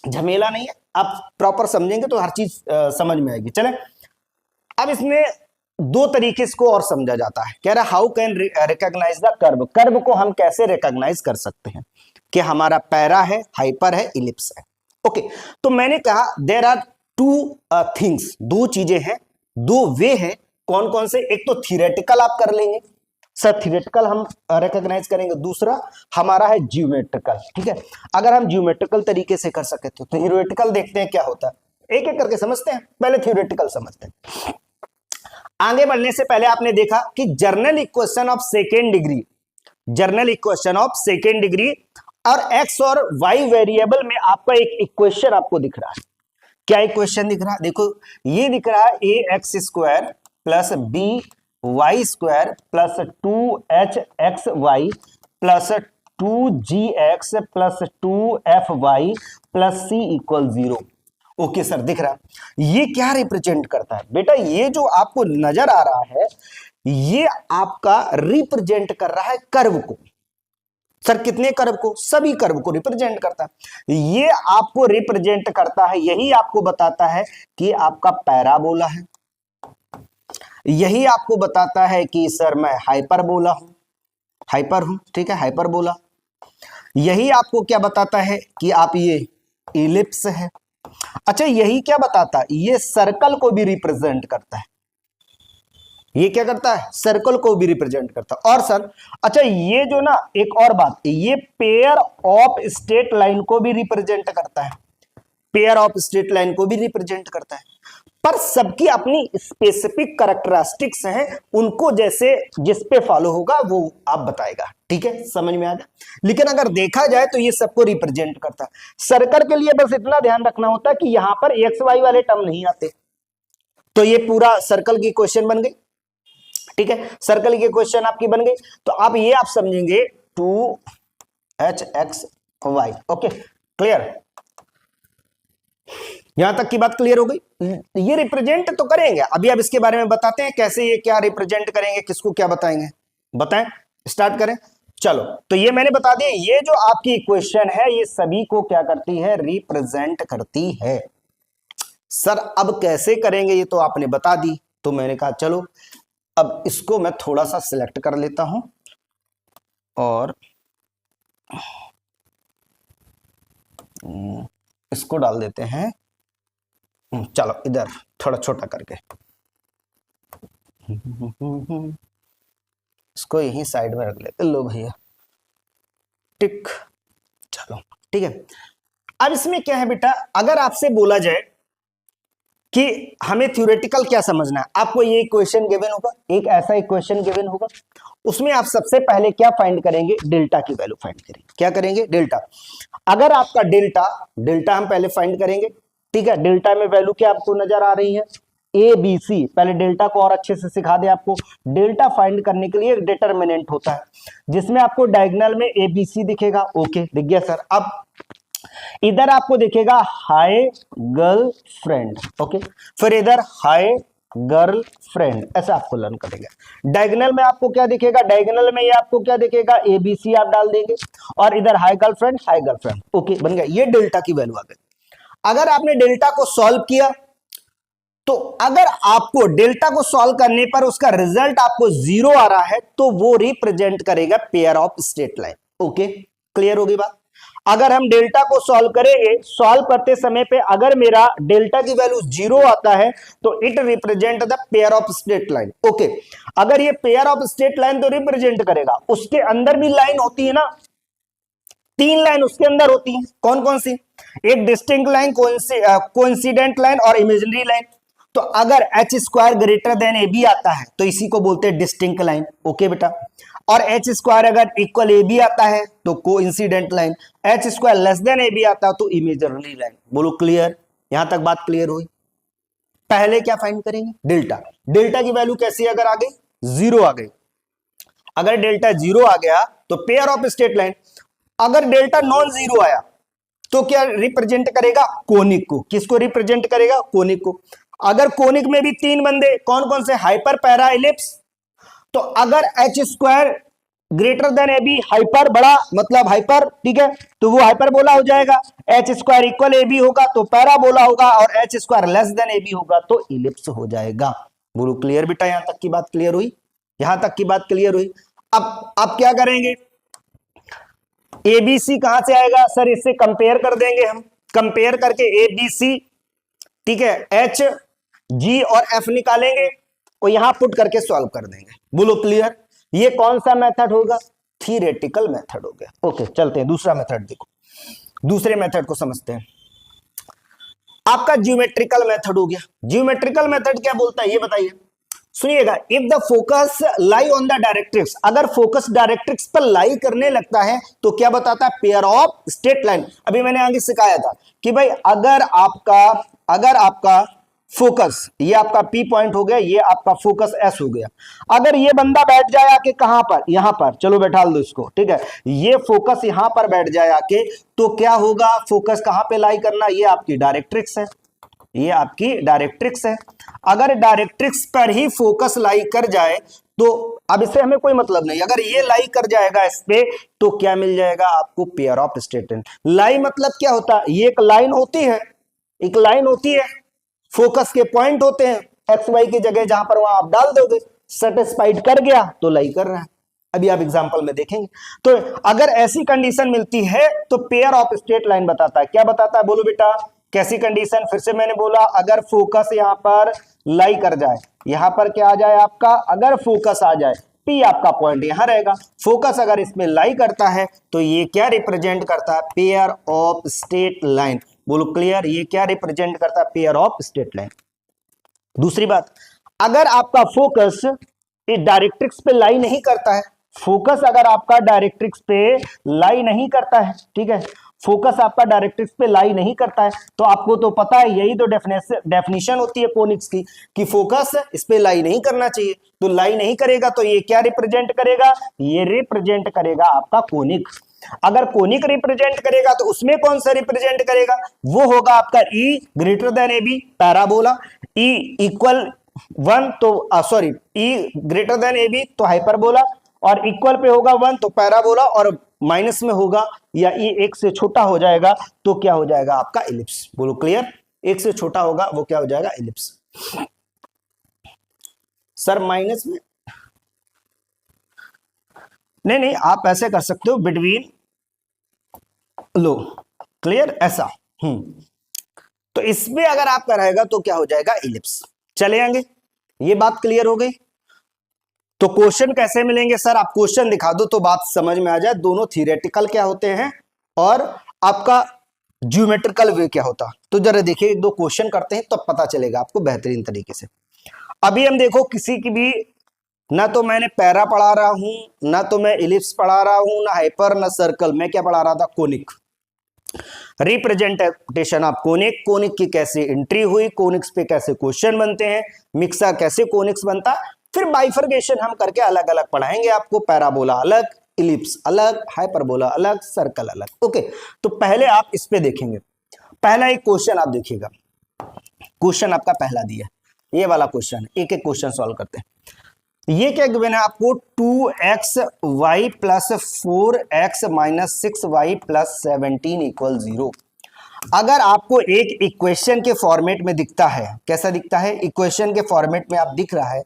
झमेला नहीं है, आप प्रॉपर समझेंगे तो हर चीज समझ में आएगी। चले, अब इसमें दो तरीके से को और समझा जाता है। कह रहा how can recognise the curve, curve को हम कैसे रिकॉग्नाइज कर सकते हैं कि हमारा पैरा है, हाइपर है, इलिप्स है। ओके, तो मैंने कहा देयर आर टू थिंग्स, दो चीजें हैं, दो वे हैं। कौन कौन से, एक तो थियोरेटिकल आप कर लेंगे सर, थियोरेटिकल हम रिकॉग्नाइज करेंगे, दूसरा हमारा है ज्योमेट्रिकल, ठीक है। अगर हम ज्योमेट्रिकल तरीके से कर सके तो थियोरेटिकल देखते हैं क्या होता है, एक एक करके समझते हैं, पहले थियोरेटिकल समझते हैं। आगे बढ़ने से पहले आपने देखा कि general equation of second degree और एक्स और वाई वेरिएबल में आपका एक इक्वेशन आपको दिख रहा है। क्या इक्वेशन दिख रहा है, देखो ये दिख रहा है, A X square plus B Y square plus 2hxy plus 2gx plus 2fy plus c equal 0। Okay sir, दिख रहा है। ये क्या रिप्रेजेंट करता है बेटा, ये जो आपको नजर आ रहा है, ये आपका रिप्रेजेंट कर रहा है कर्व को। सर कितने कर्व को, सभी कर्व को रिप्रेजेंट करता है। ये आपको रिप्रेजेंट करता है, यही आपको बताता है कि आपका पैराबोला है, यही आपको बताता है कि सर मैं हाइपरबोला हूं, हाइपर हूं, ठीक है, हाइपरबोला। यही आपको क्या बताता है कि आप ये इलिप्स है। अच्छा, यही क्या बताता है, ये सर्कल को भी रिप्रेजेंट करता है। ये क्या करता है, सर्कल को भी रिप्रेजेंट करता है। और सर अच्छा, ये जो ना एक और बात, ये पेयर ऑफ स्ट्रेट लाइन को भी रिप्रेजेंट करता है, पेयर ऑफ स्ट्रेट लाइन को भी रिप्रेजेंट करता है। पर सबकी अपनी स्पेसिफिक कैरेक्टरिस्टिक्स हैं, उनको जैसे जिस पे फॉलो होगा वो आप बताएगा, ठीक है, समझ में आ गया। लेकिन अगर देखा जाए तो ये सबको रिप्रेजेंट करता है। सर्कल के लिए बस इतना ध्यान रखना होता है कि यहां पर एक्स वाई वाले टर्म नहीं आते, तो ये पूरा सर्कल की क्वेश्चन बन गई, ठीक है, सर्कल की क्वेश्चन आपकी बन गई। तो आप ये आप समझेंगे 2hxy। ओके, क्लियर, यहां तक की बात क्लियर हो गई। ये रिप्रेजेंट तो करेंगे, अभी अब इसके बारे में बताते हैं कैसे ये क्या रिप्रेजेंट करेंगे, किसको क्या बताएंगे, बताएं, स्टार्ट करें। चलो, तो ये मैंने बता दिया, ये जो आपकी इक्वेशन है ये सभी को क्या करती है, रिप्रेजेंट करती है। सर अब कैसे करेंगे ये तो आपने बता दी, तो मैंने कहा चलो अब इसको मैं थोड़ा सा सिलेक्ट कर लेता हूं और इसको डाल देते हैं, चलो इधर थोड़ा छोटा करके, इसको यहीं साइड में रख लेते, लो भैया, टिक, चलो ठीक है। अब इसमें क्या है बेटा, अगर आपसे बोला जाए कि हमें थ्योरेटिकल क्या समझना है, आपको ये इक्वेशन गिवन होगा, एक ऐसा इक्वेशन गिवन होगा, उसमें आप सबसे पहले क्या फाइंड करेंगे, डेल्टा की वैल्यू फाइंड करेंगे। क्या करेंगे, डेल्टा। अगर आपका डेल्टा हम पहले फाइंड करेंगे, ठीक है। डेल्टा में वैल्यू क्या आपको नजर आ रही है, ए बी सी। पहले डेल्टा को और अच्छे से सिखा दे आपको। डेल्टा फाइंड करने के लिए एक डिटरमिनेंट होता है जिसमें आपको डायगोनल में ए बी सी दिखेगा, ओके दिख गया सर। अब इधर आपको दिखेगा हाय गर्लफ्रेंड, ओके, फिर इधर हाय गर्लफ्रेंड, ऐसा आपको लर्न करेंगे। डायगोनल में आपको क्या दिखेगा, डायगोनल में ये आपको क्या दिखेगा, एबीसी आप डाल देंगे और इधर हाय गर्लफ्रेंड, ओके बन गया, ये डेल्टा की वैल्यू आ गई। अगर आपने डेल्टा को सॉल्व किया तो अगर आपको डेल्टा को सॉल्व करने पर उसका रिजल्ट आपको 0 आ रहा है तो वो रिप्रेजेंट करेगा pair of straight line. Okay, clear होगी बात। अगर हम डेल्टा को सॉल्व करेंगे, सॉल्व करते समय पे अगर मेरा डेल्टा की वैल्यू 0 आता है तो it represent the pair of straight line. Okay, अगर ये पेयर ऑफ स्ट्रेट लाइन तो रिप्रेजेंट करेगा, उसके अंदर भी लाइन होती है ना, 3 लाइन उसके अंदर होती है। कौन कौन सी? एक डिस्टिंक्ट लाइन, कोइंसिडेंट लाइन और इमेजिनरी लाइन। तो अगर H square greater than A B आता है तो इसी को बोलते हैं डिस्टिंक्ट लाइन। ओके बेटा, और एच स्क्वायर अगर इक्वल ए बी आता है तो coincident line, H square less than A B आता है तो इमेजिनरी लाइन। बोलो क्लियर, यहां तक बात क्लियर हुई। पहले क्या फाइंड करेंगे? डेल्टा। डेल्टा की वैल्यू कैसी अगर आ गई? 0 आ गई। अगर डेल्टा 0 आ गया तो पेयर ऑफ स्ट्रेट लाइन। अगर डेल्टा नॉन जीरो आया तो क्या रिप्रेजेंट करेगा? कोनिक को। किसको रिप्रेजेंट करेगा? कोनिक को। अगर कोनिक में भी 3 बंदे, कौन कौन से? Hyper, para, ellipse. तो अगर H square greater than A B, hyper बड़ा मतलब हाइपर, ठीक है, तो वो हाइपरबोला हो जाएगा। H square equal A B होगा तो पैराबोला होगा, और H square less than A B होगा तो इलिप्स हो जाएगा। बोलो क्लियर बेटा, यहां तक की बात क्लियर हुई? यहां तक की बात क्लियर हुई। अब क्या करेंगे? एबीसी कहां से आएगा सर? इससे कंपेयर कर देंगे हम। कंपेयर करके एबीसी, ठीक है, एच, जी और एफ निकालेंगे और यहां पुट करके सॉल्व कर देंगे। बोलो क्लियर। ये कौन सा मेथड होगा? थियोरेटिकल मेथड हो गया। ओके, चलते हैं दूसरा मेथड देखो। दूसरे मेथड को समझते हैं। आपका ज्योमेट्रिकल मेथड हो गया। ज्योमेट्रिकल मेथड क्या बोलता है ये बताइए, सुनिएगा। If the focus lie on the directrix, अगर फोकस डायरेक्ट्रिक्स पर लाई करने लगता है तो क्या बताता है? Pair of straight line. अभी मैंने आगे सिखाया था कि भाई अगर आपका फोकस, ये आपका पी पॉइंट हो गया, ये आपका फोकस एस हो गया। अगर ये बंदा बैठ जाए आके कहां पर? यहां पर। चलो बैठा दो इसको, ठीक है। ये फोकस यहां पर बैठ जाए आके तो क्या होगा? फोकस कहां पे लाई करना? ये आपकी डायरेक्ट्रिक्स है, ये आपकी डायरेक्ट्रिक्स है। अगर डायरेक्ट्रिक्स पर ही फोकस लाई कर जाए तो अब इससे हमें कोई मतलब नहीं। अगर ये लाई कर जाएगा इस पे तो क्या मिल जाएगा आपको? Pair of straight line. लाई मतलब क्या होता है? ये एक लाइन होती है, एक लाइन होती है, फोकस के पॉइंट होते हैं एक्स वाई की जगह, जहां पर वहां आप डाल दोगे, सेटिस्फाइड कर गया तो लाई कर रहा है। अभी आप एग्जांपल में देखेंगे। तो अगर ऐसी कंडीशन मिलती है तो पेयर ऑफ स्ट्रेट लाइन बताता है। क्या बताता है? बोलो बेटा कैसी कंडीशन? फिर से मैंने बोला, अगर फोकस यहां पर लाई कर जाए, यहां पर क्या आ जाए आपका? अगर फोकस आ जाए, पी आपका पॉइंट यहां रहेगा, फोकस अगर इसमें लाई करता है तो ये क्या रिप्रेजेंट करता है? Pair of straight line. बोलो क्लियर, ये क्या रिप्रेजेंट करता है? Pair of straight line. दूसरी बात, अगर आपका फोकस डायरेक्ट्रिक्स पे लाई नहीं करता है, फोकस अगर आपका डायरेक्ट्रिक्स पे लाई नहीं करता है, ठीक है, फोकस आपका डायरेक्ट्रिक्स पे लाई नहीं करता है, तो आपको तो पता है, यही तो डेफिनेशन होती है कोनिक्स की कि फोकस इस पे लाई नहीं करना चाहिए। तो लाई नहीं करेगा तो ये क्या रिप्रेजेंट करेगा? ये रिप्रेजेंट करेगा आपका कोनिक। अगर कोनिक रिप्रेजेंट करेगा तो उसमें कौन सा रिप्रेजेंट करेगा? वो होगा आपका E greater than A B, parabola. E equal 1 तो sorry, E greater than A B तो हाइपरबोला, और इक्वल पे होगा 1 तो पैराबोला, और माइनस में होगा या ई 1 से छोटा हो जाएगा तो क्या हो जाएगा आपका? इलिप्स। बोलो क्लियर, 1 से छोटा होगा वो क्या हो जाएगा? इलिप्स। सर माइनस में नहीं, आप ऐसे कर सकते हो, बिटवीन लो, क्लियर, ऐसा। तो इसमें अगर आपका रहेगा तो क्या हो जाएगा? इलिप्स। चले आएंगे, ये बात क्लियर हो गई। तो क्वेश्चन कैसे मिलेंगे सर? आप क्वेश्चन दिखा दो तो बात समझ में आ जाए, दोनों थियोरेटिकल क्या होते हैं और आपका ज्योमेट्रिकल वे क्या होता। तो जरा देखिए, 1-2 क्वेश्चन करते हैं तो पता चलेगा आपको बेहतरीन तरीके से। अभी हम देखो, किसी की भी ना तो मैंने पैरा पढ़ा रहा हूं, ना तो मैं इलिप्स पढ़ा रहा हूं, ना हाइपर, ना सर्कल, मैं क्या पढ़ा रहा था? Conic. Representation of conic, conic की कैसे एंट्री हुई, कोनिक्स पे कैसे क्वेश्चन बनते हैं, मिक्सर कैसे कोनिक्स बनता, फिर बाइफर्केशन हम करके अलग अलग पढ़ाएंगे आपको। पैराबोला अलग, इलिप्स अलग, हाइपरबोला अलग, सर्कल अलग। ओके, तो पहले आप इस पे देखेंगे। पहला एक क्वेश्चन आप देखिएगा, क्वेश्चन आपका पहला दिया, ये वाला क्वेश्चन, एक एक क्वेश्चन सॉल्व करते हैं। ये क्या गिवन है आपको? 2xy plus 4x minus 6y plus 17 equal 0। अगर आपको एक इक्वेशन के फॉर्मेट में दिखता है, कैसा दिखता है, इक्वेशन के फॉर्मेट में आप दिख रहा है,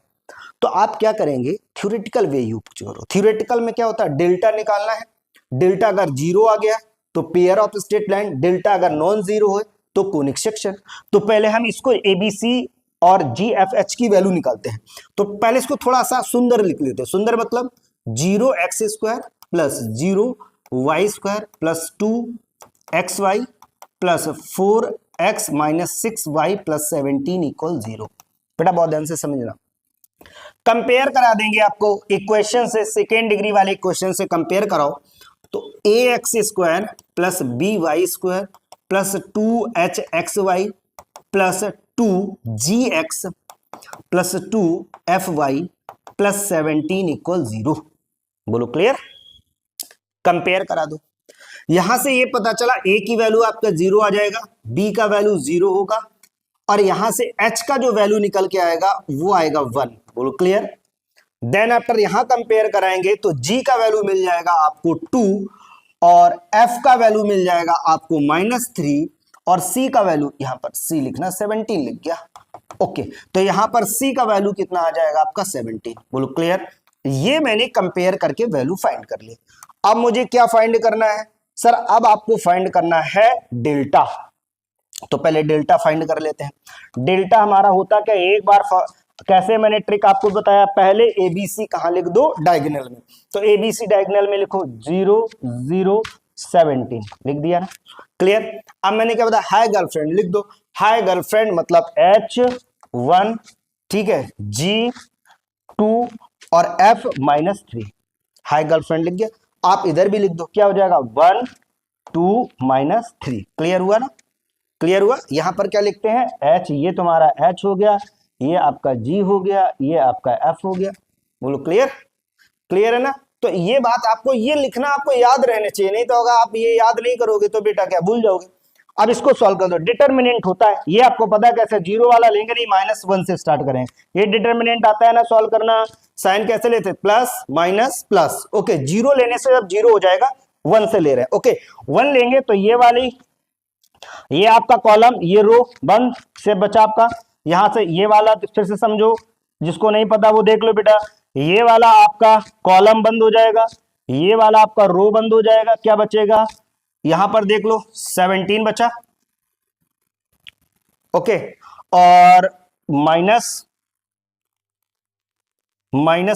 तो आप क्या करेंगे, थ्योरेटिकल वे यूज करो। थ्योरेटिकल में क्या होता है, डेल्टा निकालना है। डेल्टा अगर जीरो आ गया तो pair of straight line, delta अगर नॉन जीरो हो तो कोनिक सेक्शन। तो पहले हम इसको एबीसी और जीएफएच की वैल्यू निकालते हैं। तो पहले इसको थोड़ा सा सुंदर लिख लेते हैं। सुंदर मतलब 0x² plus 0y² plus 2xy plus 4x minus 6y plus 17 equal 0। बेटा बहुत ध्यान से समझना, कंपेयर करा देंगे आपको इक्वेशन से, सेकेंड डिग्री वाले इक्वेशन से कंपेयर कराओ तो ax² plus by² plus 2hxy plus 2gx plus 2fy plus 17 equal 0। बोलो क्लियर? कंपेयर करा दो। यहां से ये पता चला a की वैल्यू आपका 0 आ जाएगा, b का वैल्यू 0 होगा, और यहां से h का जो वैल्यू निकल के आएगा वो आएगा 1। बोलो क्लियर? देन आफ्टर यहां कंपेयर कराएंगे तो g का वैल्यू मिल जाएगा आपको 2 और f का वैल्यू मिल जाएगा आपको -3 और c का वैल्यू, यहां पर c लिखना 17 लिख गया। ओके, तो यहां पर c का वैल्यू कितना आ जाएगा आपका 17। बोलो क्लियर? ये मैंने कंपेयर करके वैल्यू फाइंड कर ली। अब मुझे क्या फाइंड करना है सर? अब आपको फाइंड करना है डेल्टा। तो पहले डेल्टा फाइंड कर लेते हैं। डेल्टा हमारा होता क्या, एक बार कैसे मैंने ट्रिक आपको बताया, पहले एबीसी कहां लिख दो, डायगोनल में। तो एबीसी डायगोनल में लिखो 0 0 17 लिख दिया ना, क्लियर? अब मैंने क्या बताया, हाय गर्लफ्रेंड लिख दो। हाय गर्लफ्रेंड मतलब H1, ठीक है, G2 और F -3। हाय गर्लफ्रेंड लिख गया। आप इधर भी लिख दो, क्या हो जाएगा 1 2 -3। क्लियर हुआ ना? क्लियर हुआ? यहां पर क्या लिखते हैं, H, ये तुम्हारा H हो गया, ये आपका G हो गया, ये आपका F हो गया। बोलो क्लियर? क्लियर है ना? तो ये बात आपको, ये लिखना आपको याद रहने चाहिए, नहीं तो होगा आप ये याद नहीं करोगे तो बेटा क्या भूल जाओगे। अब इसको सॉल्व कर दो। डिटर्मिनेंट होता है, ये आपको पता है कैसे, जीरो वाला लेंगे नहीं, -1 से स्टार्ट करेंगे। ये डिटर्मिनेंट आता है ना सॉल्व करना, साइन कैसे लेते, plus minus plus. Okay, zero लेने से अब जीरो हो जाएगा, 1 से ले रहे हैं। ओके, 1 लेंगे तो ये वाली, ये आपका कॉलम, ये रो बंद से बचा आपका। यहां से ये वाला फिर से समझो, जिसको नहीं पता वो देख लो बेटा, ये वाला आपका कॉलम बंद हो जाएगा, ये वाला आपका रो बंद हो जाएगा। क्या बचेगा, यहां पर देख लो 17 बचा। ओके, और माइनस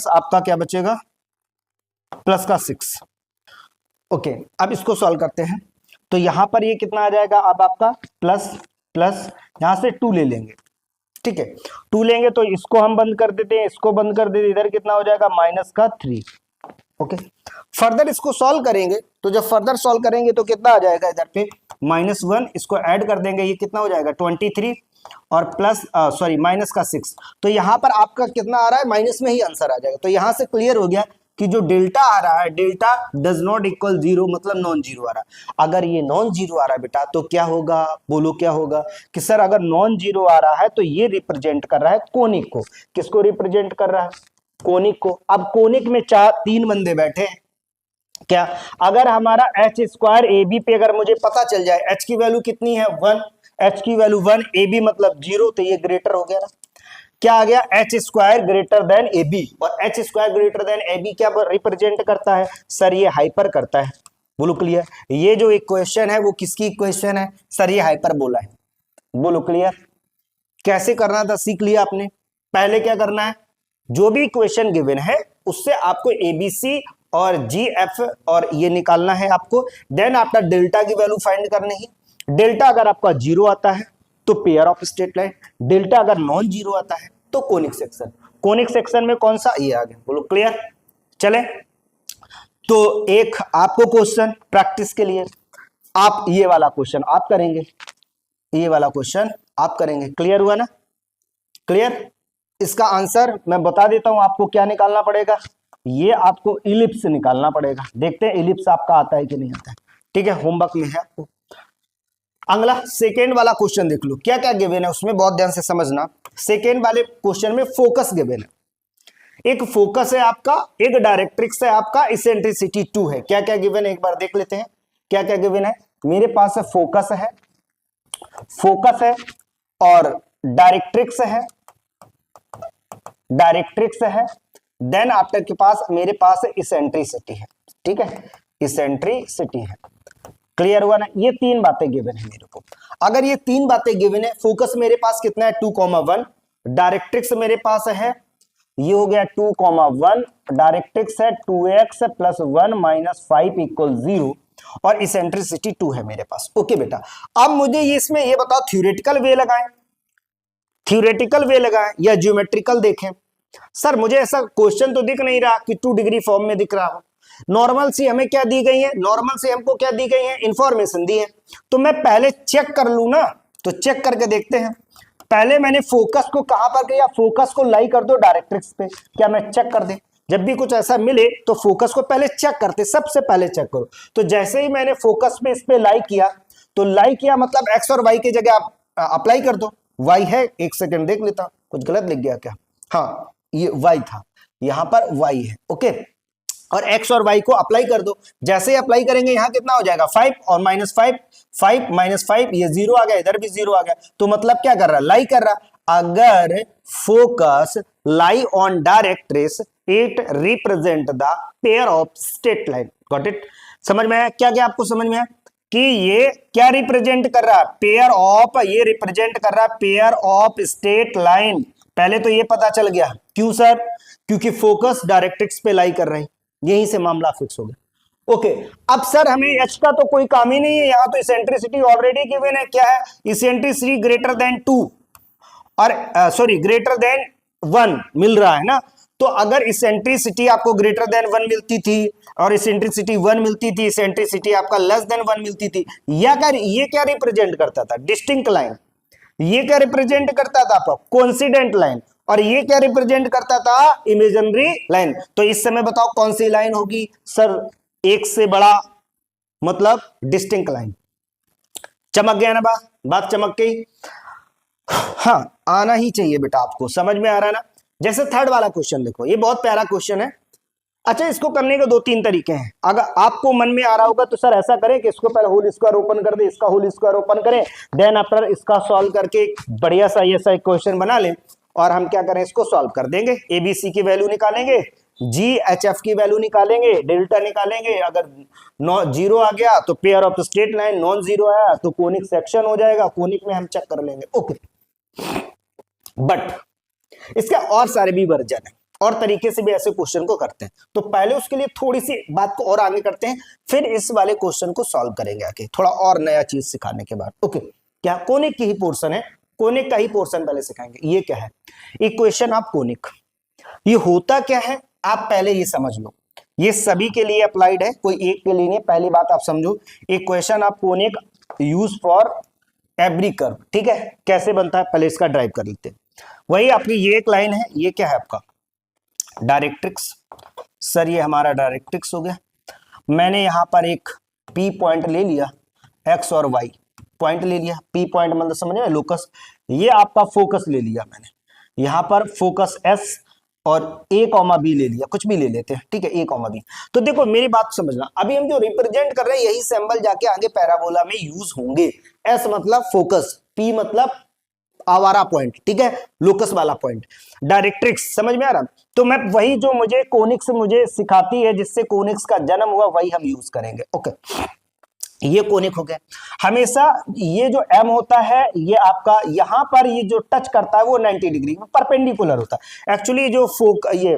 आपका क्या बचेगा, प्लस का 6। ओके, अब इसको सॉल्व करते हैं। तो यहां पर ये कितना आ जाएगा, अब आपका प्लस प्लस, यहां से 2 ले लेंगे, ठीक है, 2 लेंगे तो इसको हम बंद कर देते हैं, इसको बंद कर देते, इधर कितना हो जाएगा -3। ओके, फर्दर इसको सॉल्व करेंगे तो जब फर्दर सॉल्व करेंगे तो कितना आ जाएगा, इधर पे -1, इसको ऐड कर देंगे, ये कितना हो जाएगा 23 और प्लस सॉरी माइनस का 6। तो यहां पर आपका कितना आ रहा है, माइनस में ही आंसर आ जाएगा। तो यहां से क्लियर हो गया कि जो डेल्टा आ रहा है, डेल्टा डज नॉट इक्वल 0, मतलब नॉन जीरो आ रहा है। अगर ये नॉन जीरो आ रहा है बेटा तो क्या होगा, बोलो क्या होगा, कि सर अगर नॉन जीरो आ रहा है तो ये रिप्रेजेंट कर रहा है कोनिक को। किसको रिप्रेजेंट कर रहा है, कोनिक को। अब कोनिक में 3 बंदे बैठे हैं, क्या, अगर हमारा h² AB पे अगर मुझे पता चल जाए h की वैल्यू कितनी है 1, h की वैल्यू 1, AB मतलब 0, तो ये ग्रेटर हो गया ना। क्या आ गया, h² ग्रेटर देन AB, और h² ग्रेटर देन AB क्या रिप्रेजेंट करता है सर, ये हाइपर करता है। बोलो क्लियर? ये जो इक्वेशन है वो किसकी इक्वेशन है सर, ये हाइपरबोला है। बोलो क्लियर? कैसे करना था सीख लिया आपने। पहले क्या करना है, जो भी इक्वेशन गिवन है उससे आपको ABC और GF और ये निकालना है आपको। देन आपका डेल्टा की वैल्यू फाइंड करनी है। डेल्टा अगर आपका 0 आता है तो pair of straight line, delta अगर नॉन जीरो आता है तो कोनिक सेक्शन। कोनिक सेक्शन में कौन सा, ये आ गया। बोलो क्लियर? चले, तो एक आपको क्वेश्चन प्रैक्टिस के लिए, आप ये वाला क्वेश्चन आप करेंगे, ये वाला क्वेश्चन आप करेंगे। क्लियर हुआ ना? क्लियर? इसका आंसर मैं बता देता हूं आपको, क्या निकालना पड़ेगा, ये आपको इलिप्स निकालना पड़ेगा। देखते हैं इलिप्स आपका आता है कि नहीं आता है, ठीक है, होमवर्क में है आपको। अगला सेकेंड वाला क्वेश्चन देख लो, क्या क्या गिवन है उसमें, बहुत ध्यान से समझना। सेकेंड वाले क्वेश्चन में फोकस गिवन है, एक फोकस है आपका, एक डायरेक्ट्रिक्स है आपका, इसेंट्रिसिटी 2 है। क्या क्या गिवन है एक बार देख लेते हैं, क्या क्या गिवन है। मेरे पास फोकस है, फोकस है और डायरेक्ट्रिक्स है, देन आफ्टर के पास मेरे पास इसेंट्रिसिटी है, ठीक है, इसेंट्रिसिटी है। क्लियर हुआ ना? ये तीन बातें गिवन है मेरे को। अगर ये तीन बातें गिवन है, फोकस मेरे पास कितना है 2,1, डायरेक्ट्रिक्स मेरे पास है, ये हो गया 2,1, डायरेक्ट्रिक्स है 2x + 1 - 5 = 0 और इसेंट्रिसिटी 2 है मेरे पास। ओके बेटा, अब मुझे ये इसमें ये बताओ थ्योरेटिकल वे लगाएं या ज्योमेट्रिकल देखें। सर मुझे ऐसा क्वेश्चन तो दिख नहीं रहा कि 2 डिग्री फॉर्म में दिख रहा हो। नॉर्मल सी हमें क्या दी गई है, नॉर्मल से हमको क्या दी गई है, इंफॉर्मेशन दी है। तो मैं पहले चेक कर लू ना, तो चेक करके देखते हैं। पहले मैंने फोकस को कहां पर किया, फोकस को लाई कर दो डायरेक्ट्रिक्स पे, क्या मैं चेक कर दे? जब भी कुछ ऐसा मिले तो फोकस को पहले चेक करते, सबसे पहले चेक करो। तो जैसे ही मैंने फोकस पे इस पे लाई किया, तो लाई किया मतलब एक्स और वाई की जगह आप अप्लाई कर दो। वाई है, एक सेकंड देख लेता, कुछ गलत लिख गया क्या? हाँ ये वाई था, यहां पर वाई है। ओके, और x और y को अप्लाई कर दो। जैसे ही अप्लाई करेंगे यहां कितना हो जाएगा 5 और -5, 5 - 5 ये 0 आ गया, इधर भी 0 आ गया। तो मतलब क्या कर रहा, लाई कर रहा। अगर focus lie on directrix it represent the pair of straight line. Got it? समझ में आया? क्या क्या आपको समझ में आया कि ये क्या रिप्रेजेंट कर रहा है, पेयर ऑफ, ये रिप्रेजेंट कर रहा है पेयर ऑफ स्ट्रेट लाइन। पहले तो ये पता चल गया। क्यों सर? क्योंकि फोकस डायरेक्ट्रिक्स पे लाई कर रही, यहीं से मामला फिक्स हो गया। ओके, अब सर हमें एच का तो कोई काम ही नहीं है, यहां तो इसेंट्रिसिटी ऑलरेडी गिवन है। क्या है? इसेंट्रिसिटी ग्रेटर देन 2 और सॉरी ग्रेटर देन 1 मिल रहा है ना। तो अगर इसेंट्रिसिटी आपको ग्रेटर देन 1 मिलती थी और इसेंट्रिसिटी 1 मिलती थी, इसेंट्रिसिटी आपका लेस देन 1 मिलती थी, या ये क्या रिप्रेजेंट करता था, डिस्टिंक्ट लाइन। ये क्या रिप्रेजेंट करता था आपका, कोइंसिडेंट लाइन। और ये क्या रिप्रेजेंट करता था, इमेजिनरी लाइन। तो इस समय बताओ कौन सी लाइन होगी सर, एक से बड़ा मतलब डिस्टिंक्ट लाइन। चमक गया ना बात चमक गई। हाँ आना ही चाहिए बेटा, आपको समझ में आ रहा है ना। जैसे थर्ड वाला क्वेश्चन देखो, ये बहुत प्यारा क्वेश्चन है। अच्छा, इसको करने के 2-3 तरीके हैं। अगर आपको मन में आ रहा होगा तो सर ऐसा करें कि इसको पहले होल स्क्वायर ओपन कर दे, इसका होल स्क्वायर ओपन करें, देन आफ्टर इसका सॉल्व करके एक बढ़िया सा ये सा क्वेश्चन बना लें और हम क्या करें, इसको सॉल्व कर देंगे। एबीसी की वैल्यू निकालेंगे, जीएचएफ की वैल्यू निकालेंगे, डेल्टा निकालेंगे। अगर 0 आ गया तो pair of straight line, non 0 आया तो कोनिक सेक्शन हो जाएगा, कोनिक में हम चेक कर लेंगे। ओके, बट इसके और सारे भी वर्जन है और तरीके से भी ऐसे क्वेश्चन को करते हैं। तो पहले उसके लिए थोड़ी सी बात को और आगे करते हैं, फिर इस वाले क्वेश्चन को सॉल्व करेंगे आके, थोड़ा और नया चीज सिखाने के बाद। ओके, क्या कोनिक की ही पोर्शन है, कोनिक का ही पोर्शन पहले सिखाएंगे। ये क्या है, इक्वेशन ऑफ कोनिक। ये होता क्या है आप पहले ये समझ लो, ये सभी के लिए अप्लाइड है, कोई एक के लिए नहीं। पहली बात आप समझो, equation of conic use for every curve. ठीक है, कैसे बनता है पहले इसका ड्राइव कर लेते हैं। वही आपकी ये एक लाइन है, ये क्या है आपका डायरेक्ट्रिक्स। सर ये हमारा डायरेक्ट्रिक्स हो गया। मैंने यहां पर एक P पॉइंट ले लिया, X और Y पॉइंट ले लिया। P पॉइंट मतलब समझ में, लोकस। ये आपका फोकस ले लिया मैंने, यहां पर फोकस S और A, B ले लिया, कुछ भी ले लेते हैं। ठीक है, A, B। तो देखो मेरी बात समझना, अभी हम जो रिप्रेजेंट कर रहे हैं यही सिंबल जाके आगे पैराबोला में यूज होंगे। S मतलब फोकस, P मतलब आवारा पॉइंट, ठीक है, लोकस वाला पॉइंट, डायरेक्ट्रिक्स। समझ में आ रहा? तो मैं वही जो मुझे कोनिक्स मुझे सिखाती है, जिससे कोनिक्स का जन्म हुआ, वही हम यूज करेंगे। ओके, ये कोनिक हो गया। हमेशा ये जो M होता है, ये आपका यहां पर ये जो टच करता है वो 90 डिग्री परपेंडिकुलर होता है। एक्चुअली जो ये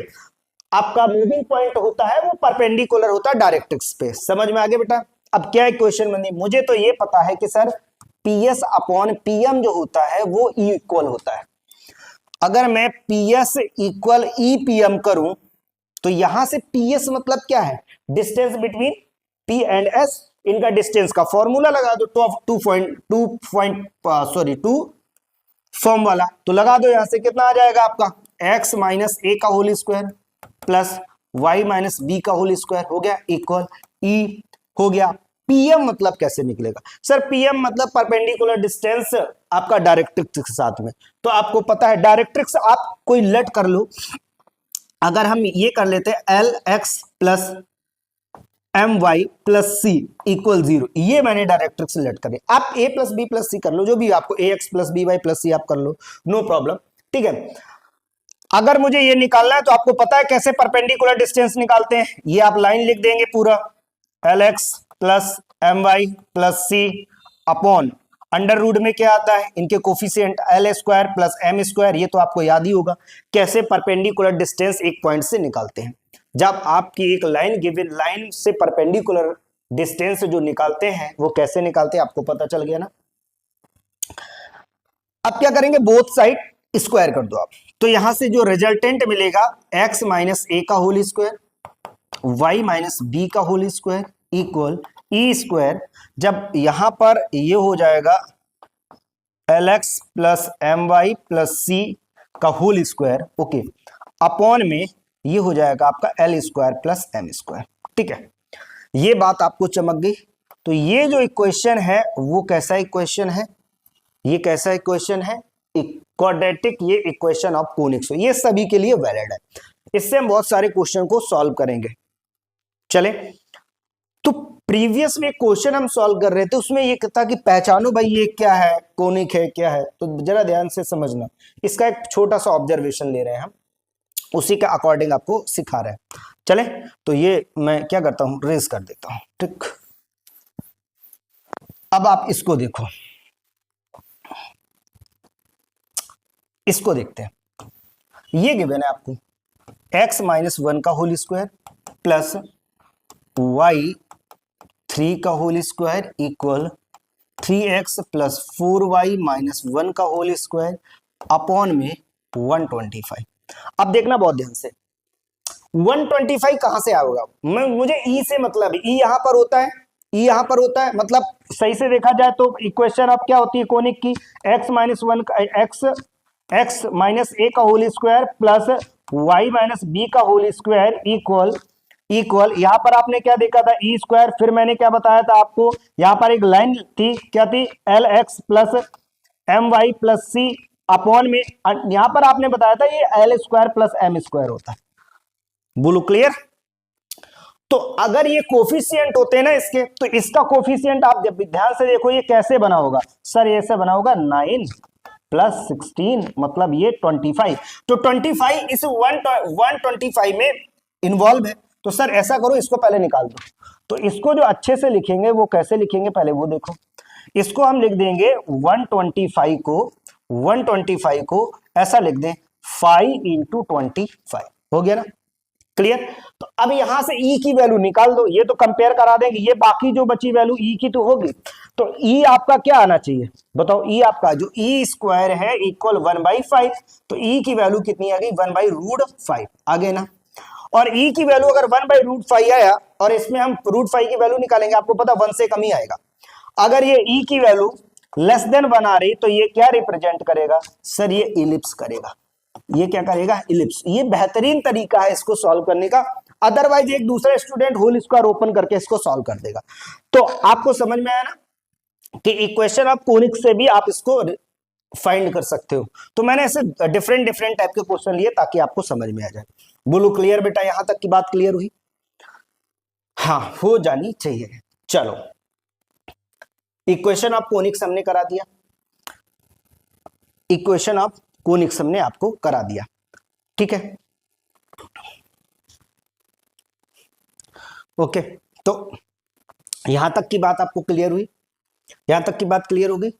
आपका मूविंग पॉइंट होता है वो परपेंडिकुलर होता है डायरेक्ट्रिक्स पे। समझ में आ गया बेटा? अब क्या क्वेश्चन बनी, मुझे तो ये पता है कि सर PS अपॉन PM जो होता है वो E इक्वल होता है। अगर मैं PS इक्वल EPM करूं तो यहां से PS मतलब क्या है, distance between P and S। इनका डिस्टेंस का फॉर्मूला लगा दो, 2 फॉर्म वाला तो लगा दो। यहां से कितना आ जाएगा आपका x माइनस a का whole square plus y minus b का होल स्क्वायर हो गया इक्वल E हो गया। PM मतलब कैसे निकलेगा सर, PM मतलब परपेंडिकुलर डिस्टेंस आपका डायरेक्ट्रिक्स के साथ में। तो आपको पता है डायरेक्ट्रिक्स आप कोई लेट कर लो, अगर हम ये कर लेते हैं LX plus M Y plus C equal 0, ये मैंने डायरेक्ट्रिक्स सिलेक्ट कर दिया। आप A plus B plus C कर लो, जो भी आपको A X plus B Y plus C आप कर लो, नो प्रॉब्लम, ठीक है। अगर मुझे ये निकालना है तो आपको पता है कैसे परपेंडिकुलर डिस्टेंस निकालते हैं, ये आप लाइन लिख देंगे पूरा, L X plus M Y plus C upon under root में क्या आता है, इनके coefficient L square plus M square, ये तो आपको याद ही होगा कैसे परपेंडिकुलर डिस्टेंस एक पॉइंट से निकालते हैं। जब आपकी एक लाइन गिवन लाइन से परपेंडिकुलर डिस्टेंस जो निकालते हैं वो कैसे निकालते हैं आपको पता चल गया ना। अब क्या करेंगे, बोथ साइड स्क्वायर कर दो आप, तो यहां से जो रिजल्टेंट मिलेगा x माइनस ए का whole square, y minus B का whole square equal E square, जब यहां पर ये हो जाएगा L X plus M Y plus C का होल स्क्वायर, ओके, अपॉन में ये हो जाएगा आपका L square plus M square, ठीक है। ये बात आपको चमक गई। तो ये जो इक्वेशन है वो कैसा इक्वेशन है, ये कैसा इक्वेशन है, क्वाड्रेटिक, ये इक्वेशन ऑफ कोनिक्स, ये सभी के लिए वैलिड है। इससे हम बहुत सारे क्वेश्चन को सॉल्व करेंगे। चले, तो प्रीवियस में क्वेश्चन हम सॉल्व कर रहे थे, उसमें ये था कि पहचानो भाई ये क्या है, कोनिक है क्या है, तो जरा ध्यान से समझना। इसका एक छोटा सा ऑब्जर्वेशन ले रहे हैं हम, उसी के अकॉर्डिंग आपको सिखा रहे हैं। चले, तो ये मैं क्या करता हूं, रेज कर देता हूं, ठीक। अब आप इसको देखो, इसको देखते हैं। ये गिवन है आपको x माइनस 1 का होल स्क्वायर प्लस y 3 का whole square equal 3x plus 4y minus 1 का होल स्क्वायर अपॉन में 125। अब देखना बहुत ध्यान से, 125 कहां से आएगा, मुझे e से मतलब है, e यहां पर होता है, e यहां पर होता है, मतलब सही से देखा जाए तो इक्वेशन अब क्या होती है कोनिक की, x माइनस 1 का x माइनस ए का whole square plus y minus B का होल स्क्वायर इक्वल यहां पर आपने क्या देखा था, ई स्क्वायर, फिर मैंने क्या बताया था आपको, यहां पर एक लाइन थी, क्या थी, L X plus M Y plus C upon में, यहां पर आपने बताया था ये L square plus M square होता है। बोलो क्लियर। तो अगर ये कोफिशिएंट होते हैं ना इसके, तो इसका कोफिशिएंट आप जब ध्यान से देखो ये कैसे बना होगा, सर ये ऐसे बना होगा 9 प्लस 16 मतलब ये 25, तो 25 इस 125 में इन्वॉल्व है। तो सर ऐसा करो, इसको पहले निकाल दो, तो इसको जो अच्छे से लिखेंगे वो कैसे लिखेंगे पहले वो देखो। इसको हम लिख देंगे 125 को ऐसा लिख दें 5 इंटू 25, हो गया ना, क्लियर। तो अब यहां से e की वैल्यू निकाल दो, ये तो कंपेयर करा देंगे, ये बाकी जो बची वैल्यू e की तो होगी, तो e आपका क्या आना चाहिए बताओ, e आपका जो e स्क्वायर है इक्वल 1/5, तो e की वैल्यू कितनी आ गई, 1/√5 आ गए ना। और e की वैल्यू अगर 1/√5 आया और इसमें हम √5 की वैल्यू निकालेंगे, आपको पता 1 से कम ही आएगा। अगर ये e की वैल्यू लेस देन 1 आ रही तो ये क्या रिप्रेजेंट करेगा, सर ये इलिप्स करेगा, ये क्या करेगा, इलिप्स। ये बेहतरीन तरीका है इसको सॉल्व करने का, अदरवाइज एक दूसरा स्टूडेंट होल स्क्वायर ओपन करके इसको सॉल्व कर देगा। तो आपको समझ में आया ना कि इक्वेशन ऑफ कोनिक से भी आप इसको फाइंड कर सकते हो। तो मैंने ऐसे डिफरेंट टाइप के क्वेश्चन लिए ताकि आपको समझ में आ जाए। बोलो क्लियर बेटा, यहां तक की बात क्लियर हुई, हाँ हो जानी चाहिए। चलो, इक्वेशन ऑफ कोनिक्स हमने करा दिया, इक्वेशन ऑफ कोनिक्स हमने आपको करा दिया, ठीक है, ओके। तो यहां तक की बात आपको क्लियर हुई, यहां तक की बात क्लियर होगी।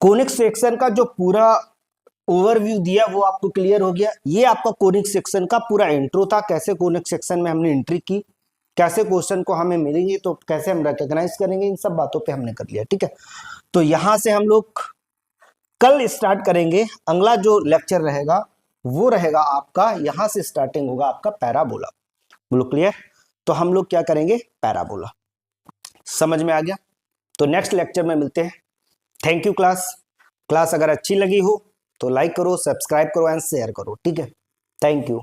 कोनिक सेक्शन का जो पूरा ओवरव्यू दिया वो आपको क्लियर हो गया। ये आपका कोनिक सेक्शन का पूरा इंट्रो था, कैसे कोनिक सेक्शन में हमने एंट्री की, कैसे क्वेश्चन को हमें मिलेंगे, तो कैसे हम रिकॉग्नाइज करेंगे, इन सब बातों पे हमने कर लिया, ठीक है। तो यहां से हम लोग कल स्टार्ट करेंगे, अगला जो लेक्चर रहेगा वो रहेगा आपका, यहां से स्टार्टिंग होगा आपका पैराबोला। बोलो क्लियर। तो हम लोग क्या करेंगे, पैराबोला। समझ में आ गया। तो नेक्स्ट लेक्चर में मिलते हैं। थैंक यू क्लास अगर अच्छी लगी हो तो लाइक करो, सब्सक्राइब करो एंड शेयर करो, ठीक है। Thank you.